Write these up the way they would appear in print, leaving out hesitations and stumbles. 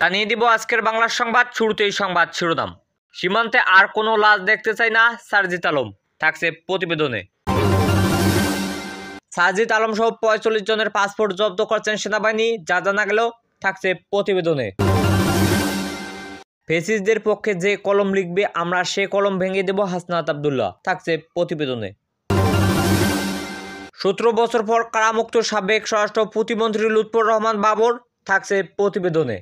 জানিয়ে দিব আজকের বাংলার সংবাদ। শুরুতেই সংবাদ শিরোনাম। সীমান্তে আর কোনো লাশ দেখতে চাই না সারজিৎ আলম, থাকছে প্রতিবেদনে। সারজিৎ আলম সহ ৪৫ জনের পাসপোর্ট জব্দ করছেন সেনাবাহিনী, যা জানা গেল থাকছে প্রতিবেদনে। ফ্যাসিস্টদের পক্ষে যে কলম লিখবে আমরা সে কলম ভেঙে দেব হাসনাত আব্দুল্লাহ, থাকছে প্রতিবেদনে। ১৭ বছর পর কারামুক্ত সাবেক স্বরাষ্ট্র প্রতিমন্ত্রী লুৎফর রহমান বাবর, থাকছে প্রতিবেদনে।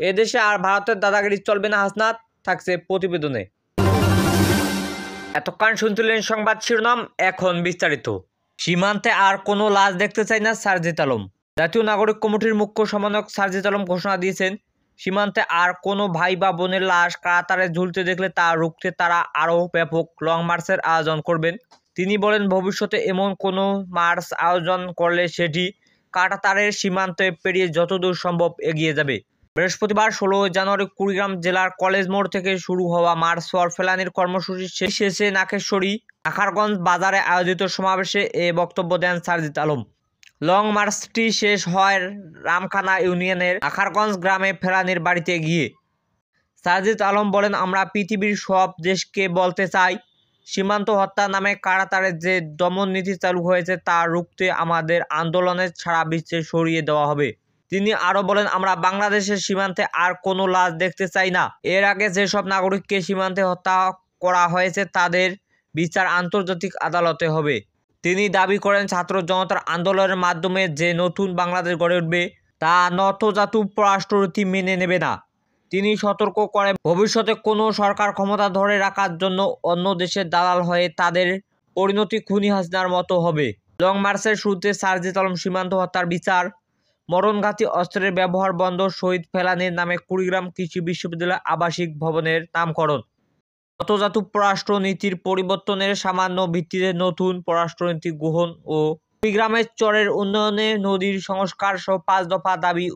এদেশে আর ভারতের দাদাগিরি চলবে না হাসনাত, থাকছে প্রতিবেদনে। এতক্ষণ শুনছিলেন সংবাদ শিরোনাম, এখন বিস্তারিত। সীমান্তে আর কোনো লাশ দেখতে চাই না সারজিৎ আলম। জাতীয় নাগরিক কমিটির মুখ্য সমন্বয়ক সারজিৎ আলম ঘোষণা দিয়েছেন, সীমান্তে আর কোনো ভাই বা বোনের লাশ কারাতারে ঝুলতে দেখলে তা রুখতে তারা আরও ব্যাপক লং মার্চের আয়োজন করবেন। তিনি বলেন, ভবিষ্যতে এমন কোনো মার্চ আয়োজন করলে সেটি কাঁটাতারের সীমান্তে পেরিয়ে যতদূর সম্ভব এগিয়ে যাবে। বৃহস্পতিবার ১৬ জানুয়ারি কুড়িগ্রাম জেলার কলেজ মোড় থেকে শুরু হওয়া মার্চ ফর ফেলানির কর্মসূচি শেষে নাকেশ্বরী আখারগঞ্জ বাজারে আয়োজিত সমাবেশে এ বক্তব্য দেন সারজিৎ আলম। লং মার্চটি শেষ হয় রামখানা ইউনিয়নের আখারগঞ্জ গ্রামে ফেলানির বাড়িতে গিয়ে। সারজিৎ আলম বলেন, আমরা পৃথিবীর সব দেশকে বলতে চাই, সীমান্ত হত্যা নামে কারাতারের যে দমন নীতি চালু হয়েছে তা রুখতে আমাদের আন্দোলনের সারা বিশ্বে ছড়িয়ে দেওয়া হবে। তিনি আরও বলেন, আমরা বাংলাদেশের সীমান্তে আর কোনো লাশ দেখতে চাই না। এর আগে যেসব নাগরিককে সীমান্তে হত্যা করা হয়েছে তাদের বিচার আন্তর্জাতিক আদালতে হবে। তিনি দাবি করেন, ছাত্র জনতার আন্দোলনের মাধ্যমে যে নতুন বাংলাদেশ গড়ে উঠবে তা নতজাতু পররাষ্ট্রনীতি মেনে নেবে না। তিনি সতর্ক করেন, ভবিষ্যতে কোনো সরকার ক্ষমতা ধরে রাখার জন্য অন্য দেশের দালাল হয়ে তাদের পরিণতি খুনি হাসিনার মতো হবে। লং মার্চের শুরুতে সারজিৎ আলম সীমান্ত হত্যার বিচার, মরণঘাতী অস্ত্রের ব্যবহার বন্ধ, শহীদ ফেলানির নামে কুড়িগ্রাম কৃষি বিশ্ববিদ্যালয় আবাসিক ভবনের নামকরণ, নতজাতু পররাষ্ট্রনীতির পরিবর্তনের সামান্য ভিত্তিতে নতুন পররাষ্ট্রনীতি গ্রহণ ও কুড়িগ্রামের চরের উন্নয়নে নদীর সংস্কার সহ ৫ দফা দাবি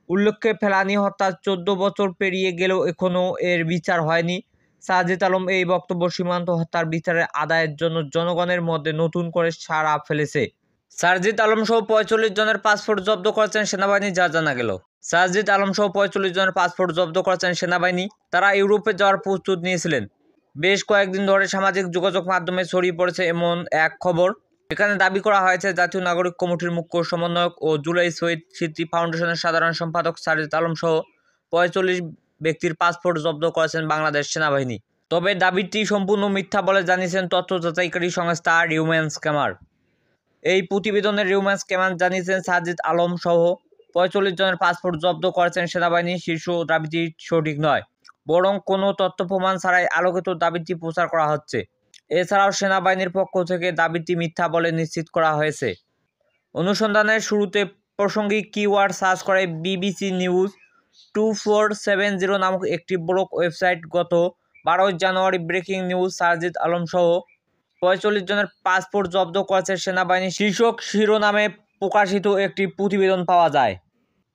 উল্লেখ্যে ফেলানি হত্যার ১৪ বছর পেরিয়ে গেলেও এখনও এর বিচার হয়নি। সারজিৎ আলম এই বক্তব্য সীমান্ত হত্যার বিচারের আদায়ের জন্য জনগণের মধ্যে নতুন করে সাড়া ফেলেছে। সারজিৎ আলম সহ ৪৫ জনের পাসপোর্ট জব্দ করেছেন সেনাবাহিনী, যা জানা গেল। সারজিৎ আলম সহ ৪৫ জনের পাসপোর্ট জব্দ করেছেন সেনাবাহিনী। তারা ইউরোপে যাওয়ার প্রস্তুতি নিয়েছিলেন। বেশ কয়েকদিন ধরে সামাজিক যোগাযোগ মাধ্যমে ছড়িয়ে পড়েছে এমন এক খবর। এখানে দাবি করা হয়েছে, জাতীয় নাগরিক কমিটির মুখ্য সমন্বয়ক ও জুলাই শহীদ স্মৃতি ফাউন্ডেশনের সাধারণ সম্পাদক সারজিৎ আলম সহ ৪৫ ব্যক্তির পাসপোর্ট জব্দ করেছেন বাংলাদেশ সেনাবাহিনী। তবে দাবিটি সম্পূর্ণ মিথ্যা বলে জানিয়েছেন তথ্য যাচাইকারী সংস্থা রিউম্যান স্ক্যামার। এই প্রতিবেদনের রিউম্যান স্ক্যামার জানিয়েছেন, সারজিৎ আলম সহ ৪৫ জনের পাসপোর্ট জব্দ করেছেন সেনাবাহিনী। শীর্ষ দাবিটি সঠিক নয়, বরং কোনো তথ্য প্রমাণ ছাড়াই আলোকিত দাবিটি প্রচার করা হচ্ছে। এছাড়াও সেনাবাহিনীর পক্ষ থেকে দাবিটি মিথ্যা বলে নিশ্চিত করা হয়েছে। অনুসন্ধানের শুরুতে প্রাসঙ্গিক কিওয়ার্ড সার্চ করে বিবিসি নিউজ 2470 নামক একটি ব্লগ ওয়েবসাইট গত ১২ জানুয়ারি ব্রেকিং নিউজ সারজিৎ আলম সহ ৪৫ জনের পাসপোর্ট জব্দ করেছে সেনাবাহিনী শীর্ষক শিরোনামে প্রকাশিত একটি প্রতিবেদন পাওয়া যায়।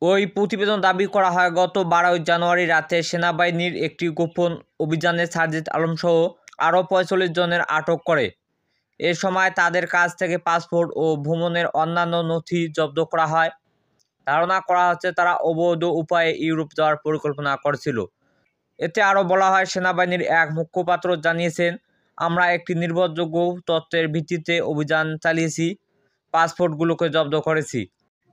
ওই প্রতিবেদন দাবি করা হয়, গত ১২ জানুয়ারি রাতে সেনাবাহিনীর একটি গোপন অভিযানে সারজিৎ আলম সহ আরও ৪৫ জনের আটক করে। এ সময় তাদের কাছ থেকে পাসপোর্ট ও ভ্রমণের অন্যান্য নথি জব্দ করা হয়। ধারণা করা হচ্ছে তারা অবৈধ উপায়ে ইউরোপ যাওয়ার পরিকল্পনা করছিল। এতে আরও বলা হয়, সেনাবাহিনীর এক মুখপাত্র জানিয়েছেন, আমরা একটি নির্ভরযোগ্য তথ্যের ভিত্তিতে অভিযান চালিয়েছি, পাসপোর্টগুলোকে জব্দ করেছি।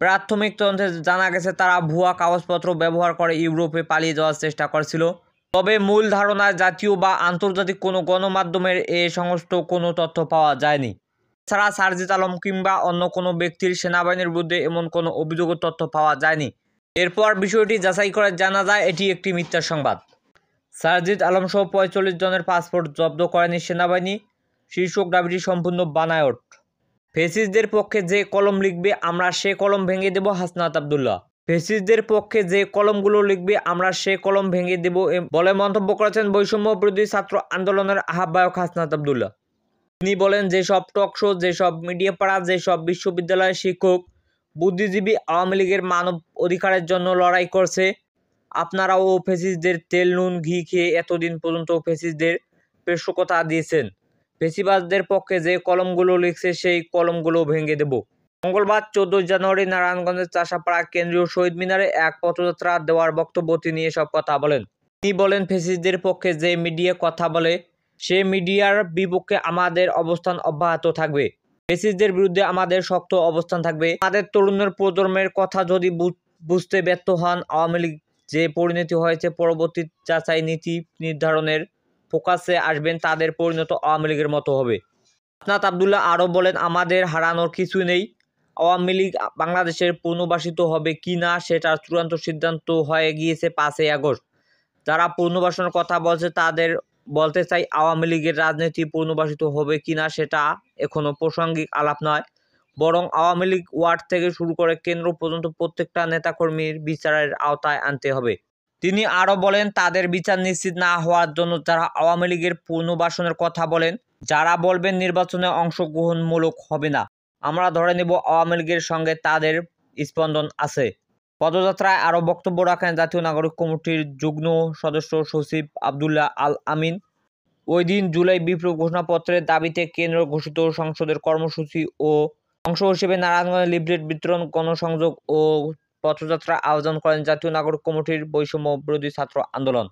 প্রাথমিক তদন্তে জানা গেছে তারা ভুয়া কাগজপত্র ব্যবহার করে ইউরোপে পালিয়ে যাওয়ার চেষ্টা করেছিল। তবে মূল ধারণায় জাতীয় বা আন্তর্জাতিক কোনো গণমাধ্যমের এ সমস্ত কোনো তথ্য পাওয়া যায়নি। এছাড়া সারজিৎ আলম কিংবা অন্য কোনো ব্যক্তির সেনাবাহিনীর বিরুদ্ধে এমন কোনো অভিযোগের তথ্য পাওয়া যায়নি। এরপর বিষয়টি যাচাই করে জানা যায় এটি একটি মিথ্যা সংবাদ। সারজিৎ আলম সহ ৪৫ জনের পাসপোর্ট জব্দ করেনি সেনাবাহিনী শীর্ষক দাবিটি সম্পূর্ণ বানায়ট। ফ্যাসিস্টদের পক্ষে যে কলম লিখবে আমরা সে কলম ভেঙে দেব হাসনাত আব্দুল্লাহ। ফ্যাসিস্টদের পক্ষে যে কলমগুলো লিখবে আমরা সে কলম ভেঙে দেব বলে মন্তব্য করেছেন বৈষম্য বিরোধী ছাত্র আন্দোলনের আহ্বায়ক হাসনাত আব্দুল্লাহ। তিনি বলেন, যেসব টকশো, যেসব মিডিয়া পাড়া, যেসব বিশ্ববিদ্যালয়ের শিক্ষক, বুদ্ধিজীবী আওয়ামী লীগের মানব অধিকারের জন্য লড়াই করছে, আপনারাও ফ্যাসিস্টদের তেল নুন ঘি খেয়ে এতদিন পর্যন্ত ফ্যাসিস্টদের পৃষ্ঠপোষকতা দিয়েছেন। ফ্যাসিবাদদের পক্ষে যে কলমগুলো লিখছে সেই কলমগুলো ভেঙে দেব। মঙ্গলবার 14 জানুয়ারি নারায়ণগঞ্জের চাষাপাড়া কেন্দ্রীয় শহীদ মিনারে এক পথযাত্রা দেওয়ার বক্তব্য তিনি এসব কথা বলেন। তিনি বলেন, ফ্যাসিস্টদের পক্ষে যে মিডিয়া কথা বলে সে মিডিয়ার বিপক্ষে আমাদের অবস্থান অব্যাহত থাকবে। ফ্যাসিস্টদের বিরুদ্ধে আমাদের শক্ত অবস্থান থাকবে। আমাদের তরুণের প্রজন্মের কথা যদি বুঝতে ব্যর্থ হন, আওয়ামী লীগ যে পরিণতি হয়েছে পরবর্তী যাচাই নীতি নির্ধারণের ফোকাসে আসবেন, তাদের পরিণত আওয়ামী লীগের মতো হবে। আসনাত আবদুল্লাহ আরও বলেন, আমাদের হারানোর কিছু নেই। আওয়ামী লীগ বাংলাদেশের পুনর্বাসিত হবে কি না সেটার চূড়ান্ত সিদ্ধান্ত হয়ে গিয়েছে 5ই আগস্ট। যারা পুনর্বাসনের কথা বলছে তাদের বলতে চাই, আওয়ামী লীগের রাজনীতি পুনর্বাসিত হবে কিনা সেটা এখনো প্রাসঙ্গিক আলাপ নয়, বরং আওয়ামী লীগ ওয়ার্ড থেকে শুরু করে কেন্দ্র পর্যন্ত প্রত্যেকটা নেতাকর্মীর বিচারের আওতায় আনতে হবে। তিনি আরও বলেন, তাদের বিচার নিশ্চিত না হওয়ার জন্য যারা আওয়ামী লীগের পুনর্বাসনের কথা বলেন, যারা বলবেন নির্বাচনে অংশগ্রহণমূলক হবে না, আমরা ধরে নেব আওয়ামী লীগের সঙ্গে তাদের স্পন্দন আছে। পদযাত্রায় আরও বক্তব্য রাখেন জাতীয় নাগরিক কমিটির যুগ্ম সদস্য সচিব আবদুল্লাহ আল আমিন। ওই দিন জুলাই বিপ্লব ঘোষণাপত্রের দাবিতে কেন্দ্র ঘোষিত সংসদের কর্মসূচি ও অংশ হিসেবে নারায়ণগঞ্জে লিফলেট বিতরণ, গণসংযোগ ও পথযাত্রা আয়োজন করেন জাতীয় নাগরিক কমিটির বৈষম্য বিরোধী ছাত্র আন্দোলন।